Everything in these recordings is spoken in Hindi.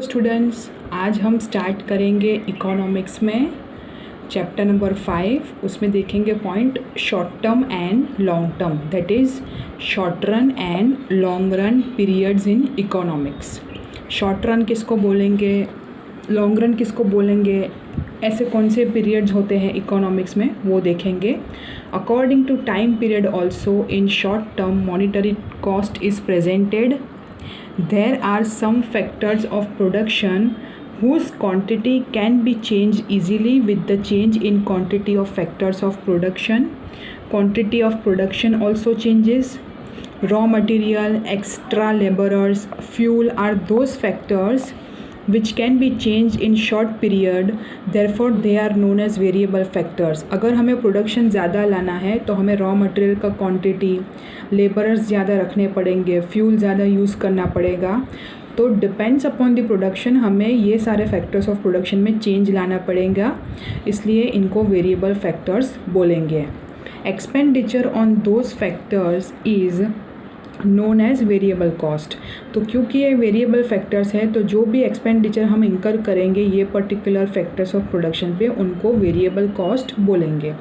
स्टूडेंट्स, आज हम स्टार्ट करेंगे इकोनॉमिक्स में चैप्टर नंबर 5। उसमें देखेंगे point short term and long term, that is short run and long run periods in economics. Short run किसको बोलेंगे, लॉन्ग रन किसको बोलेंगे, ऐसे कौन से पीरियड्स होते हैं इकोनॉमिक्स में वो देखेंगे। According to time period also in short term monetary cost is presented. There are some factors of production whose quantity can be changed easily with the change in quantity of factors of production. Quantity of production also changes. Raw material, extra laborers, fuel are those factors which can be changed in short period, therefore they are known as variable factors. अगर हमें प्रोडक्शन ज़्यादा लाना है तो हमें रॉ मटेरियल का क्वांटिटी, लेबरर्स ज़्यादा रखने पड़ेंगे, फ्यूल ज़्यादा यूज़ करना पड़ेगा। तो डिपेंड्स अपॉन द प्रोडक्शन हमें ये सारे फैक्टर्स ऑफ प्रोडक्शन में चेंज लाना पड़ेगा, इसलिए इनको वेरिएबल फैक्टर्स बोलेंगे। Expenditure on those factors is known as variable cost. तो क्योंकि ये वेरिएबल फैक्टर्स है तो जो भी एक्सपेंडिचर हम इंकर करेंगे ये पर्टिकुलर फैक्टर्स ऑफ प्रोडक्शन पे, उनको वेरिएबल कॉस्ट बोलेंगे।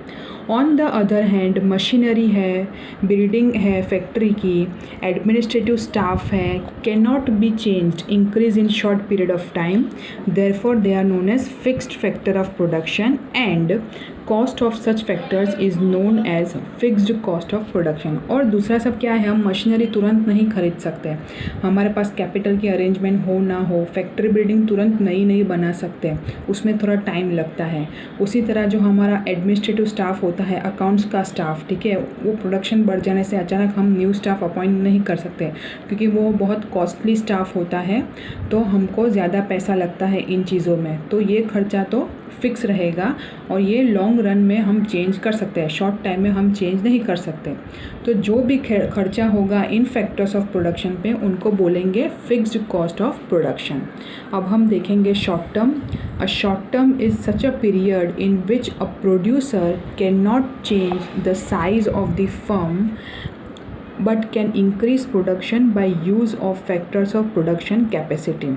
On the other hand machinery है, बिल्डिंग है फैक्ट्री की, एडमिनिस्ट्रेटिव स्टाफ है, can not be changed, increase in short period of time, therefore they are known as fixed factor of production and cost of such factors is known as fixed cost of production. और दूसरा सब क्या है, हम मशीनरी तुरंत नहीं खरीद सकते, हमारे पास कैपिटल की अरेंजमेंट हो ना हो, फैक्ट्री बिल्डिंग तुरंत नई बना सकते, उसमें थोड़ा टाइम लगता है। उसी तरह जो हमारा एडमिनिस्ट्रेटिव स्टाफ होता है, अकाउंट्स का स्टाफ, ठीक है, वो प्रोडक्शन बढ़ जाने से अचानक हम न्यू स्टाफ अपॉइंट नहीं कर सकते क्योंकि वो बहुत कॉस्टली स्टाफ होता है, तो हमको ज़्यादा पैसा लगता है इन चीज़ों में। तो ये खर्चा तो फिक्स रहेगा और ये लॉन्ग रन में हम चेंज कर सकते हैं, शॉर्ट टाइम में हम चेंज नहीं कर सकते। तो जो भी खर्चा होगा इन फैक्टर्स ऑफ प्रोडक्शन पे, उनको बोलेंगे फिक्स्ड कॉस्ट ऑफ प्रोडक्शन। अब हम देखेंगे short term. A short term is such a period in which a producer can not change the size of the firm but can increase production by use of factors of production capacity.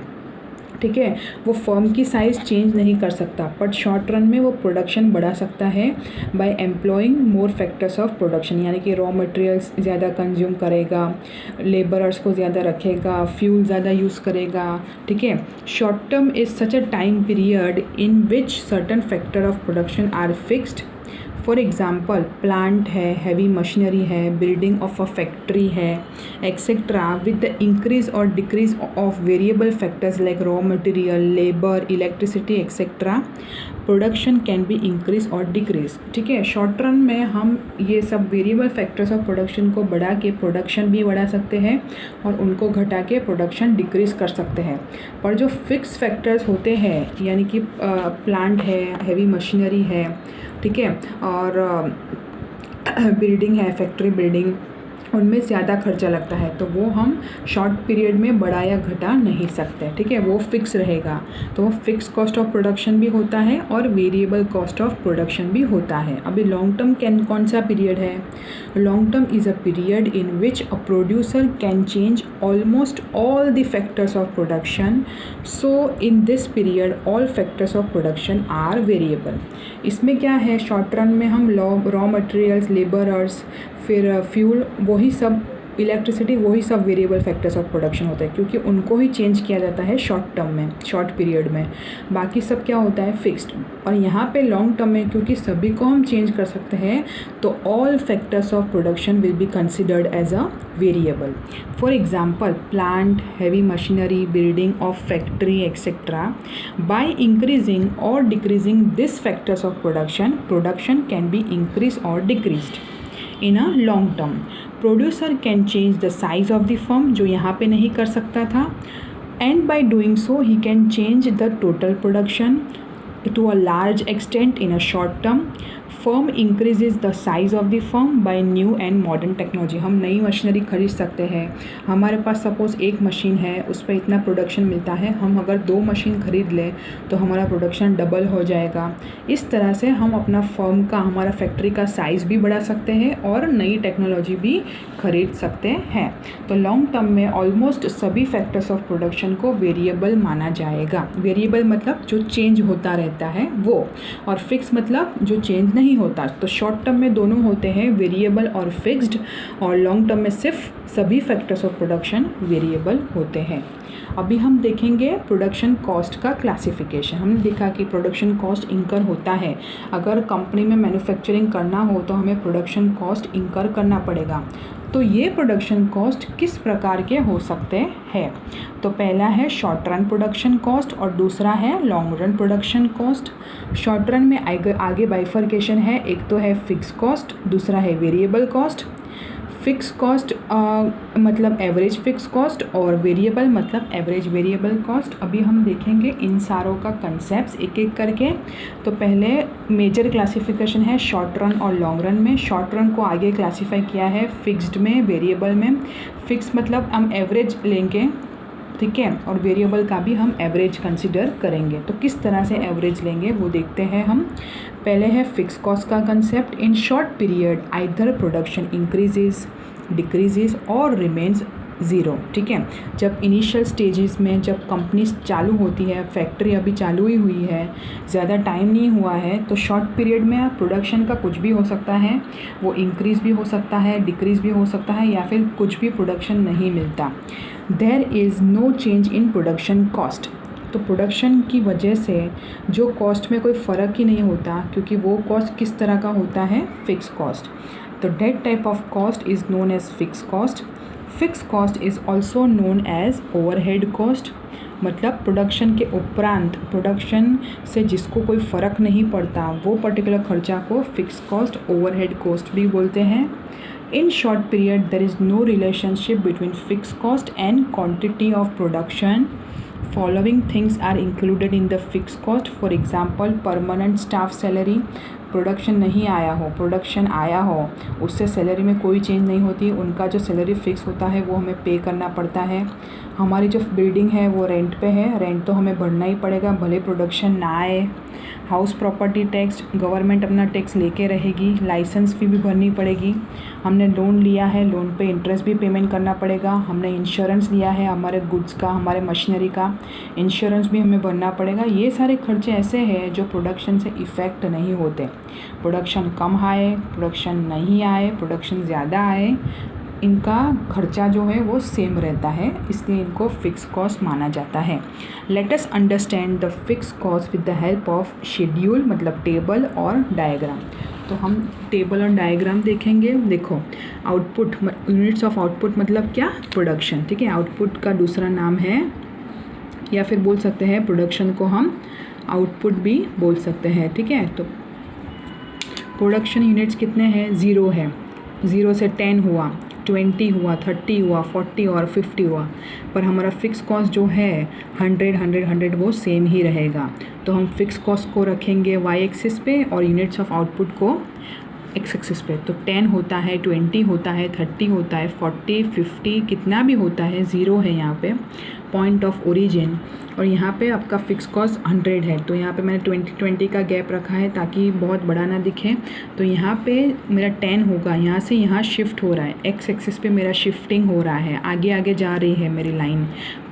ठीक है, वो फर्म की साइज़ चेंज नहीं कर सकता, बट शॉर्ट रन में वो प्रोडक्शन बढ़ा सकता है by employing more factors of production, यानी कि रॉ मटेरियल्स ज़्यादा कंज्यूम करेगा, लेबरर्स को ज़्यादा रखेगा, फ्यूल ज़्यादा यूज़ करेगा। ठीक है, short term is such a time period in which certain factor of production are fixed. For example plant है, हैवी मशीनरी है, बिल्डिंग ऑफ अ फैक्ट्री है, एक्सेट्रा। विद द इंक्रीज और decrease of variable factors like raw material, labour, electricity etcetera, production can be increase और डिक्रीज। ठीक है, शॉर्ट रन में हम ये सब वेरिएबल फैक्टर्स ऑफ प्रोडक्शन को बढ़ा के प्रोडक्शन भी बढ़ा सकते हैं और उनको घटा के प्रोडक्शन डिक्रीज कर सकते हैं। पर जो फिक्स फैक्टर्स होते हैं, यानी कि प्लांट है, हैवी मशीनरी है, ठीक है, और बिल्डिंग है, फैक्ट्री बिल्डिंग, उनमें ज़्यादा खर्चा लगता है, तो वो हम शॉर्ट पीरियड में बढ़ा या घटा नहीं सकते। ठीक है, वो फिक्स रहेगा। तो वो फिक्स कॉस्ट ऑफ प्रोडक्शन भी होता है और वेरिएबल कॉस्ट ऑफ प्रोडक्शन भी होता है। अभी लॉन्ग टर्म कौन सा पीरियड है? Long term is a period in which a producer can change almost all the factors of production, so in this period all factors of production are variable. इसमें क्या है, शॉर्ट रन में हम रॉ मटेरियल्स, लेबरर्स, फिर फ्यूल, वही सब, इलेक्ट्रिसिटी, वही सब वेरिएबल फैक्टर्स ऑफ प्रोडक्शन होता है क्योंकि उनको ही चेंज किया जाता है शॉर्ट टर्म में, शॉर्ट पीरियड में। बाकी सब क्या होता है, फिक्स्ड। और यहाँ पे लॉन्ग टर्म में क्योंकि सभी को हम चेंज कर सकते हैं, तो all factors of production will be considered as a variable. For example plant, heavy machinery, building of factory etcetera. By increasing और decreasing this factors of production can be increase और decreased. In a long term producer can change the size of the firm, जो यहाँ पे नहीं कर सकता था, and by doing so he can change the total production to a large extent in a short term. Firm increases the size of the firm bye new and modern technology. हम नई मशीनरी खरीद सकते हैं। हमारे पास सपोज़ एक मशीन है, उस पर इतना प्रोडक्शन मिलता है, हम अगर 2 मशीन खरीद लें तो हमारा प्रोडक्शन डबल हो जाएगा। इस तरह से हम अपना फर्म का, हमारा फैक्ट्री का साइज़ भी बढ़ा सकते हैं और नई टेक्नोलॉजी भी खरीद सकते हैं। तो लॉन्ग टर्म में ऑलमोस्ट सभी फैक्टर्स ऑफ प्रोडक्शन को वेरिएबल माना जाएगा। वेरिएबल मतलब जो चेंज होता रहता है वो, और फिक्स मतलब जो चेंज नहीं होता। तो शॉर्ट टर्म में दोनों होते हैं, वेरिएबल और फिक्स्ड, और लॉन्ग टर्म में सिर्फ सभी फैक्टर्स ऑफ प्रोडक्शन वेरिएबल होते हैं। अभी हम देखेंगे प्रोडक्शन कॉस्ट का क्लासिफिकेशन। हमने देखा कि प्रोडक्शन कॉस्ट इंकर होता है। अगर कंपनी में मैन्युफैक्चरिंग करना हो तो हमें प्रोडक्शन कॉस्ट इंकर करना पड़ेगा। तो ये प्रोडक्शन कॉस्ट किस प्रकार के हो सकते हैं? तो पहला है शॉर्ट रन प्रोडक्शन कॉस्ट और दूसरा है long run production cost. Short run में आगे बाइफर्केशन है, एक तो है फिक्स कॉस्ट, दूसरा है वेरिएबल कॉस्ट। फिक्स कॉस्ट मतलब एवरेज फिक्स कॉस्ट और वेरिएबल मतलब एवरेज वेरिएबल कॉस्ट। अभी हम देखेंगे इन सारों का कंसेप्ट एक एक करके। तो पहले मेजर क्लासिफिकेशन है शॉर्ट रन और लॉन्ग रन में। शॉर्ट रन को आगे क्लासीफाई किया है फिक्स्ड में, वेरिएबल में। फिक्स मतलब हम एवरेज लेंगे, ठीक है, और वेरिएबल का भी हम एवरेज कंसिडर करेंगे। तो किस तरह से एवरेज लेंगे वो देखते हैं हम। पहले है फिक्स कॉस्ट का कंसेप्ट। इन short period either production increases, decreases और रिमेन्स ज़ीरो, ठीक है। जब इनिशियल स्टेजेस में, जब कंपनी चालू होती है, फैक्ट्री अभी चालू ही हुई है, ज़्यादा टाइम नहीं हुआ है, तो शॉर्ट पीरियड में प्रोडक्शन का कुछ भी हो सकता है। वो इंक्रीज़ भी हो सकता है, डिक्रीज़ भी हो सकता है, या फिर कुछ भी प्रोडक्शन नहीं मिलता। There is no change in production cost. तो प्रोडक्शन की वजह से जो कॉस्ट में कोई फ़र्क ही नहीं होता, क्योंकि वो कॉस्ट किस तरह का होता है? Fix cost. तो that type of cost is known as fix cost. Fix cost is also known as overhead cost. मतलब प्रोडक्शन के उपरांत, प्रोडक्शन से जिसको कोई फ़र्क नहीं पड़ता, वो पर्टिकुलर खर्चा को फिक्स कॉस्ट, ओवरहेड कॉस्ट भी बोलते हैं। In short period, there is no relationship between fixed cost and quantity of production. Following things are included in the fixed cost. For example, permanent staff salary. Production नहीं आया हो, प्रोडक्शन आया हो, उससे सैलरी में कोई चेंज नहीं होती, उनका जो सैलरी फिक्स होता है वो हमें पे करना पड़ता है। हमारी जो बिल्डिंग है वो रेंट पे है, रेंट तो हमें भरना ही पड़ेगा भले प्रोडक्शन ना आए। हाउस प्रॉपर्टी टैक्स, गवर्नमेंट अपना टैक्स लेके रहेगी, लाइसेंस फी भी भरनी पड़ेगी। हमने लोन लिया है, लोन पे इंटरेस्ट भी पेमेंट करना पड़ेगा। हमने इंश्योरेंस लिया है हमारे गुड्स का, हमारे मशीनरी का, इंश्योरेंस भी हमें भरना पड़ेगा। ये सारे खर्चे ऐसे हैं जो प्रोडक्शन से इफ़ेक्ट नहीं होते। प्रोडक्शन कम आए, प्रोडक्शन नहीं आए, प्रोडक्शन ज़्यादा आए, इनका खर्चा जो है वो सेम रहता है, इसलिए इनको फिक्स कॉस्ट माना जाता है। Let us understand the fix cost with the help of schedule, मतलब टेबल और डायग्राम। तो हम टेबल और डायग्राम देखेंगे। देखो, आउटपुट, यूनिट्स ऑफ आउटपुट मतलब क्या? प्रोडक्शन, ठीक है। आउटपुट का दूसरा नाम है, या फिर बोल सकते हैं प्रोडक्शन को हम आउटपुट भी बोल सकते हैं, ठीक है। तो प्रोडक्शन यूनिट्स कितने हैं? 0 है। 0 से 10 हुआ, 20 हुआ, 30 हुआ, 40 और 50 हुआ, पर हमारा फिक्स कॉस्ट जो है 100, 100, 100 वो सेम ही रहेगा। तो हम फिक्स कॉस्ट को रखेंगे y एक्सिस पे और यूनिट्स ऑफ आउटपुट को x एक्सिस पे। तो 10 होता है, 20 होता है, 30 होता है, 40, 50 कितना भी होता है, 0 है यहाँ पे पॉइंट ऑफ ओरिजिन, और यहाँ पे आपका फिक्स कॉस्ट 100 है। तो यहाँ पे मैंने 20 का गैप रखा है ताकि बहुत बड़ा ना दिखे। तो यहाँ पे मेरा 10 होगा, यहाँ से यहाँ शिफ्ट हो रहा है, एक्स एक्सिस पे मेरा शिफ्टिंग हो रहा है, आगे आगे जा रही है मेरी लाइन,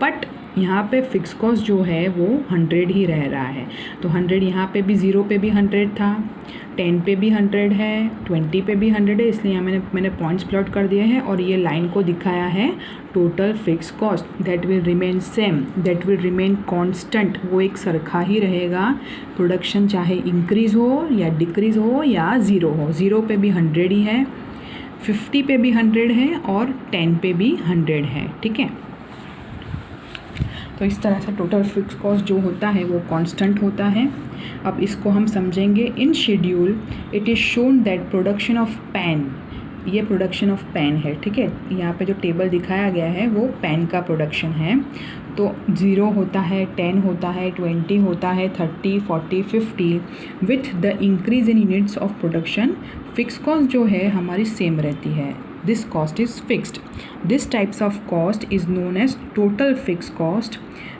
बट यहाँ पे फिक्स कॉस्ट जो है वो 100 ही रह रहा है। तो 100 यहाँ पे भी, 0 पे भी 100 था, 10 पे भी 100 है, 20 पे भी 100 है, इसलिए यहाँ मैंने पॉइंट्स प्लॉट कर दिए हैं और ये लाइन को दिखाया है total fix cost. That will remain same, that will remain constant, वो एक सरखा ही रहेगा। प्रोडक्शन चाहे इंक्रीज़ हो या डिक्रीज़ हो या 0 हो, 0 पे भी 100 ही है, 50 पे भी 100 है और 10 पे भी 100 है, ठीक है। तो इस तरह से टोटल फिक्स कॉस्ट जो होता है वो कांस्टेंट होता है। अब इसको हम समझेंगे। In schedule it is shown that production of pen, ये प्रोडक्शन ऑफ पेन है, ठीक है। यहाँ पे जो टेबल दिखाया गया है वो पेन का प्रोडक्शन है। तो 0 होता है, 10 होता है, 20 होता है, 30, 40, 50 with the increase in units of production fix cost जो है हमारी सेम रहती है. This cost is fixed. This types of cost is known as total fix cost.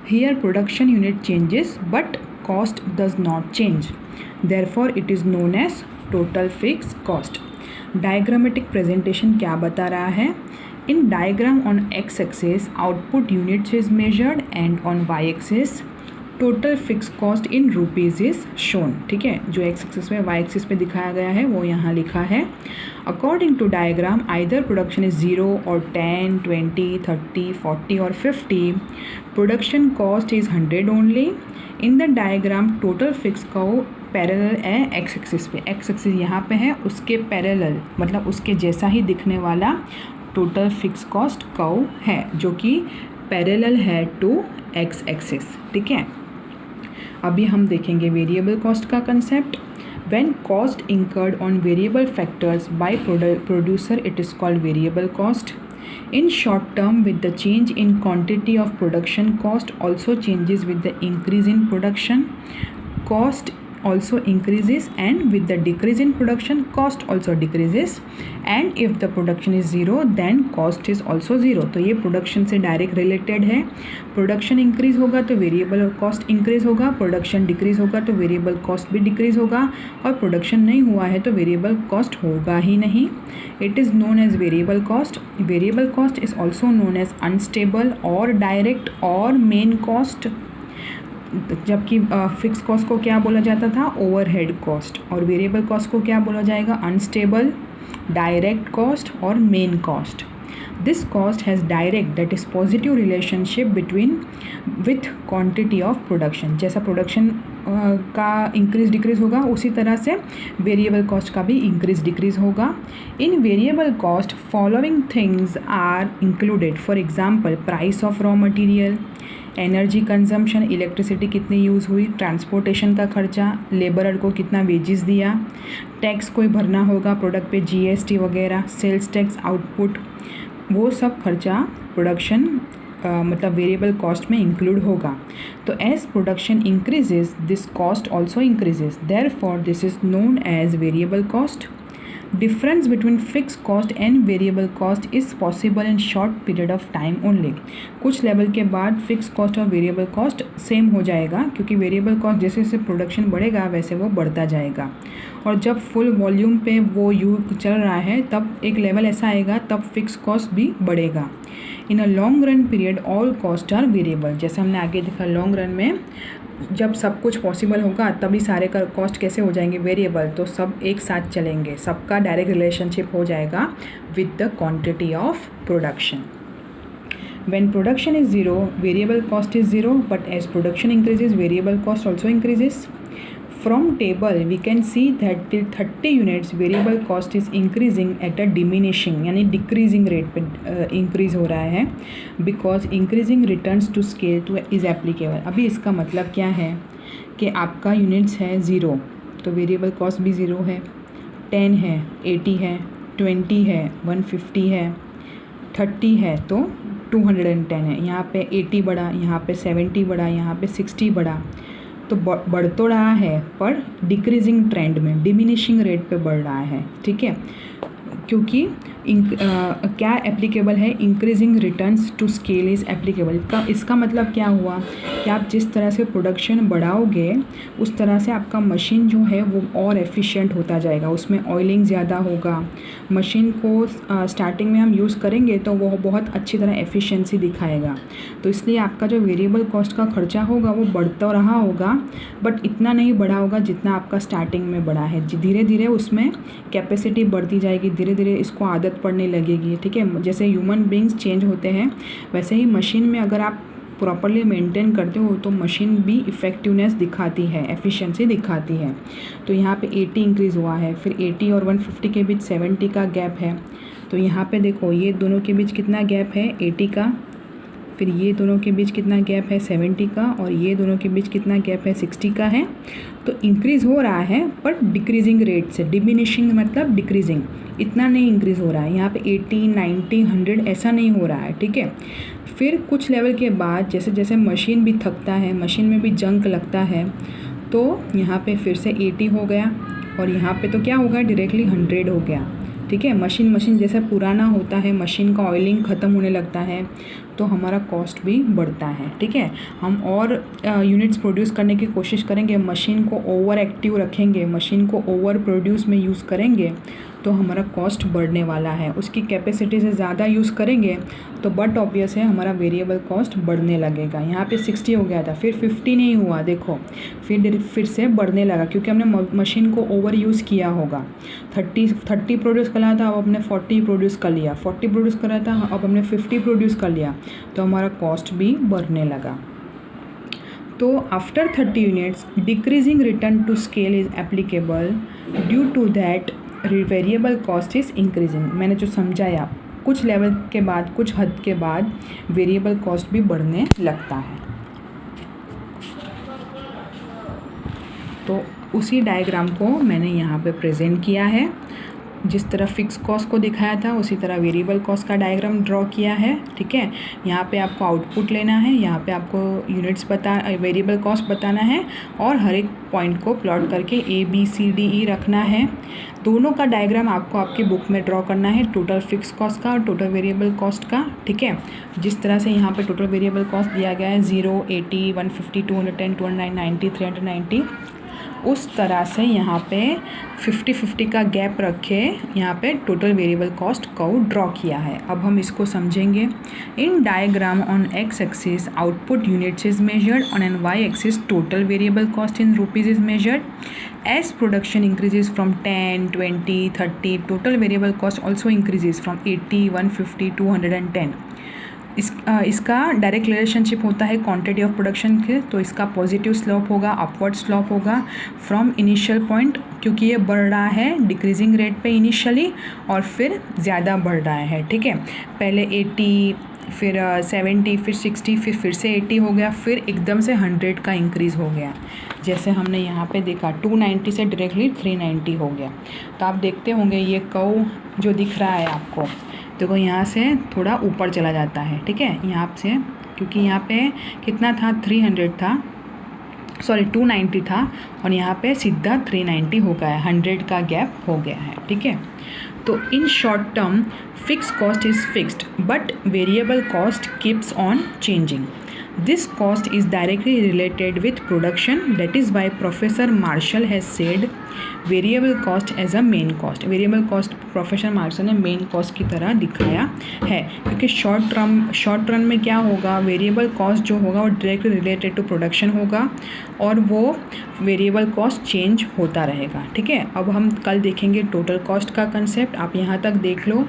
Here production unit changes but cost does not change. Therefore it is known as total fix cost. Diagrammatic presentation क्या बता रहा है? In diagram on x-axis output units is measured and on y-axis total fixed cost in rupees is shown. ठीक है, जो x-axis में y-axis पे दिखाया गया है वो यहाँ लिखा है. According to diagram either production is 0 or 10, 20, 30, 40 or 50. Production cost is 100 only. In the diagram total fixed cost parallel है एक्स एक्सिस पे. एक्स एक्सिस यहाँ पे है, उसके पैरेलल मतलब उसके जैसा ही दिखने वाला टोटल फिक्स कॉस्ट कर्व है जो कि पैरेलल है टू एक्स एक्सिस. ठीक है, अभी हम देखेंगे वेरिएबल कॉस्ट का concept. When cost incurred on variable factors bye producer it is called variable cost. In short term, with the change in quantity of production, cost also changes with the increase in production. Cost also increases, and with the decrease in production, cost also decreases. And if the production is 0, then cost is also 0. तो ये प्रोडक्शन से डायरेक्ट रिलेटेड है. प्रोडक्शन इंक्रीज होगा तो वेरिएबल कॉस्ट इंक्रीज होगा, प्रोडक्शन डिक्रीज होगा तो वेरिएबल कॉस्ट भी डिक्रीज होगा, और प्रोडक्शन नहीं हुआ है तो वेरिएबल कॉस्ट होगा ही नहीं. It is known as variable cost. Variable cost is also known as unstable और डायरेक्ट और मेन कॉस्ट. जबकि फिक्स कॉस्ट को क्या बोला जाता था? Overhead cost. और वेरिएबल कॉस्ट को क्या बोला जाएगा? अनस्टेबल, डायरेक्ट कॉस्ट और main cost. This cost has direct that is positive relationship between with quantity of production. जैसा प्रोडक्शन का इंक्रीज डिक्रीज होगा उसी तरह से वेरिएबल कॉस्ट का भी इंक्रीज डिक्रीज होगा. In variable cost following things are included. For example price of raw material, energy consumption, electricity कितनी यूज़ हुई, ट्रांसपोर्टेशन का खर्चा, लेबरर को कितना वेजेस दिया, टैक्स कोई भरना होगा प्रोडक्ट पे, जीएसटी वगैरह, सेल्स टैक्स, आउटपुट, वो सब खर्चा प्रोडक्शन मतलब वेरिएबल कॉस्ट में इंक्लूड होगा. तो as production increases this cost also increases. Therefore this is known as variable cost. Difference between fixed cost and variable cost is possible in short period of time only. कुछ लेवल के बाद फिक्स कॉस्ट और वेरिएबल कॉस्ट सेम हो जाएगा, क्योंकि वेरिएबल कॉस्ट जैसे जैसे प्रोडक्शन बढ़ेगा वैसे वो बढ़ता जाएगा. और जब फुल वॉल्यूम पे वो युग चल रहा है तब एक लेवल ऐसा आएगा तब फिक्स कॉस्ट भी बढ़ेगा. In a long run period all cost are variable. जैसे हमने आगे देखा लॉन्ग रन में जब सब कुछ पॉसिबल होगा तभी सारे का कॉस्ट कैसे हो जाएंगे? वेरिएबल. तो सब एक साथ चलेंगे, सबका डायरेक्ट रिलेशनशिप हो जाएगा with the quantity of production. When production is 0 variable cost is 0, but as production increases variable cost also increases. From table we can see that till 30 units variable cost is increasing at a diminishing यानी decreasing rate पे increase हो रहा है, because increasing returns to scale to is applicable. अभी इसका मतलब क्या है कि आपका यूनिट्स है 0 तो वेरिएबल कॉस्ट भी 0 है, 10 है, 80 है, 20 है, 150 है, 30 है तो 210 है. यहाँ पे 80 बढ़ा, यहाँ पे 70 बढ़ा, यहाँ पे 60 बढ़ा, तो बढ़ तो रहा है पर डिक्रीजिंग ट्रेंड में, डिमिनिशिंग रेट पे बढ़ रहा है. ठीक है, क्योंकि क्या एप्लीकेबल है? Increasing returns to scale is applicable. इसका मतलब क्या हुआ कि आप जिस तरह से प्रोडक्शन बढ़ाओगे उस तरह से आपका मशीन जो है वो और एफिशिएंट होता जाएगा, उसमें ऑयलिंग ज़्यादा होगा. मशीन को स्टार्टिंग में हम यूज़ करेंगे तो वो बहुत अच्छी तरह एफिशिएंसी दिखाएगा. तो इसलिए आपका जो वेरिएबल कॉस्ट का खर्चा होगा वो बढ़ता रहा होगा, बट इतना नहीं बढ़ा होगा जितना आपका स्टार्टिंग में बढ़ा है. धीरे धीरे उसमें कैपेसिटी बढ़ती जाएगी, धीरे धीरे इसको आदत पड़ने लगेगी. ठीक है, जैसे ह्यूमन बींग्स चेंज होते हैं वैसे ही मशीन में अगर आप प्रॉपरली मेंटेन करते हो तो मशीन भी इफ़ेक्टिवनेस दिखाती है, एफिशिएंसी दिखाती है. तो यहाँ पे 80 इंक्रीज़ हुआ है, फिर 80 और 150 के बीच 70 का गैप है. तो यहाँ पे देखो ये दोनों के बीच कितना गैप है? 80 का फिर ये दोनों के बीच कितना गैप है 70 का, और ये दोनों के बीच कितना गैप है 60 का है। तो इंक्रीज़ हो रहा है बट डिक्रीजिंग रेट से, डिमिनिशिंग मतलब डिक्रीजिंग, इतना नहीं इंक्रीज़ हो रहा है। यहाँ पे 80, 90, 100 ऐसा नहीं हो रहा है, ठीक है। फिर कुछ लेवल के बाद जैसे जैसे मशीन भी थकता है, मशीन में भी जंक लगता है, तो यहाँ पे फिर से 80 हो गया, और यहाँ पे तो क्या होगा डायरेक्टली 100 हो गया, ठीक है। मशीन जैसा पुराना होता है, मशीन का ऑयलिंग ख़त्म होने लगता है, तो हमारा कॉस्ट भी बढ़ता है, ठीक है। हम और यूनिट्स प्रोड्यूस करने की कोशिश करेंगे, मशीन को ओवर एक्टिव रखेंगे, मशीन को ओवर प्रोड्यूस में यूज़ करेंगे, तो हमारा कॉस्ट बढ़ने वाला है। उसकी कैपेसिटी से ज़्यादा यूज़ करेंगे तो बट ऑब्वियस है हमारा वेरिएबल कॉस्ट बढ़ने लगेगा। यहाँ पे 60 हो गया था, फिर 50 नहीं हुआ, देखो फिर से बढ़ने लगा, क्योंकि हमने मशीन को ओवर यूज़ किया होगा। 30 प्रोड्यूस कर रहा था, अब हमने 40 प्रोड्यूस कर लिया, 40 प्रोड्यूस कर रहा था, अब हमने 50 प्रोड्यूस कर लिया, तो हमारा कॉस्ट भी बढ़ने लगा। तो after 30 units decreasing return to scale is applicable due to that variable cost is increasing. मैंने जो समझाया, कुछ लेवल के बाद, कुछ हद के बाद वेरिएबल कॉस्ट भी बढ़ने लगता है। तो उसी डायग्राम को मैंने यहाँ पे प्रेजेंट किया है। जिस तरह फिक्स कॉस्ट को दिखाया था उसी तरह वेरिएबल कॉस्ट का डायग्राम ड्रॉ किया है, ठीक है। यहाँ पे आपको आउटपुट लेना है, यहाँ पे आपको यूनिट्स वेरिएबल कॉस्ट बताना है, और हर एक पॉइंट को प्लॉट करके ABCDE रखना है। दोनों का डायग्राम आपको आपकी बुक में ड्रॉ करना है, टोटल फिक्स कॉस्ट का और टोटल वेरिएबल कॉस्ट का, ठीक है। जिस तरह से यहाँ पे टोटल वेरिएबल कॉस्ट दिया गया है 0, 80, 150, 210, 209, 90, 390, उस तरह से यहाँ पे 50-50 का गैप रखे यहाँ पे टोटल वेरिएबल कॉस्ट को ड्रॉ किया है। अब हम इसको समझेंगे। In diagram on X axis output units is measured, on an Y axis total variable cost in rupees is measured. As production increases from 10, 20, 30, total variable cost also increases from 80, 150, 210. इसका डायरेक्ट रिलेशनशिप होता है क्वांटिटी ऑफ प्रोडक्शन के, तो इसका पॉजिटिव स्लोप होगा, अपवर्ड स्लोप होगा फ्रॉम इनिशियल पॉइंट, क्योंकि ये बढ़ रहा है डिक्रीजिंग रेट पे इनिशियली और फिर ज़्यादा बढ़ रहा है, ठीक है। पहले 80, फिर 70, फिर 60, फिर से 80 हो गया, फिर एकदम से 100 का इंक्रीज़ हो गया। जैसे हमने यहाँ पे देखा 290 से डायरेक्टली 390 हो गया। तो आप देखते होंगे ये कर्व जो दिख रहा है आपको, देखो यहाँ से थोड़ा ऊपर चला जाता है, ठीक है, यहाँ से, क्योंकि यहाँ पे कितना था 300 था, सॉरी 290 था, और यहाँ पे सीधा 390 हो गया है, 100 का गैप हो गया है, ठीक है। तो इन short term fix cost is fixed but variable cost keeps on changing. This cost is directly related with production. That is why Professor Marshall has said variable cost as a main cost. Variable cost professor Marshall ने मेन कॉस्ट की तरह दिखाया है, क्योंकि शॉर्ट रन में क्या होगा, वेरिएबल कॉस्ट जो होगा वो डायरेक्टली रिलेटेड टू प्रोडक्शन होगा और वो वेरिएबल कॉस्ट चेंज होता रहेगा, ठीक है। अब हम कल देखेंगे टोटल कॉस्ट का कंसेप्ट। आप यहाँ तक देख लो,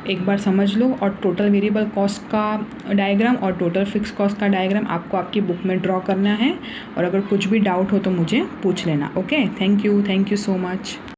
एक बार समझ लो, और टोटल वेरिएबल कॉस्ट का डायग्राम और टोटल फिक्स कॉस्ट का डायग्राम आपको आपकी बुक में ड्रॉ करना है, और अगर कुछ भी डाउट हो तो मुझे पूछ लेना। Okay, thank you so much.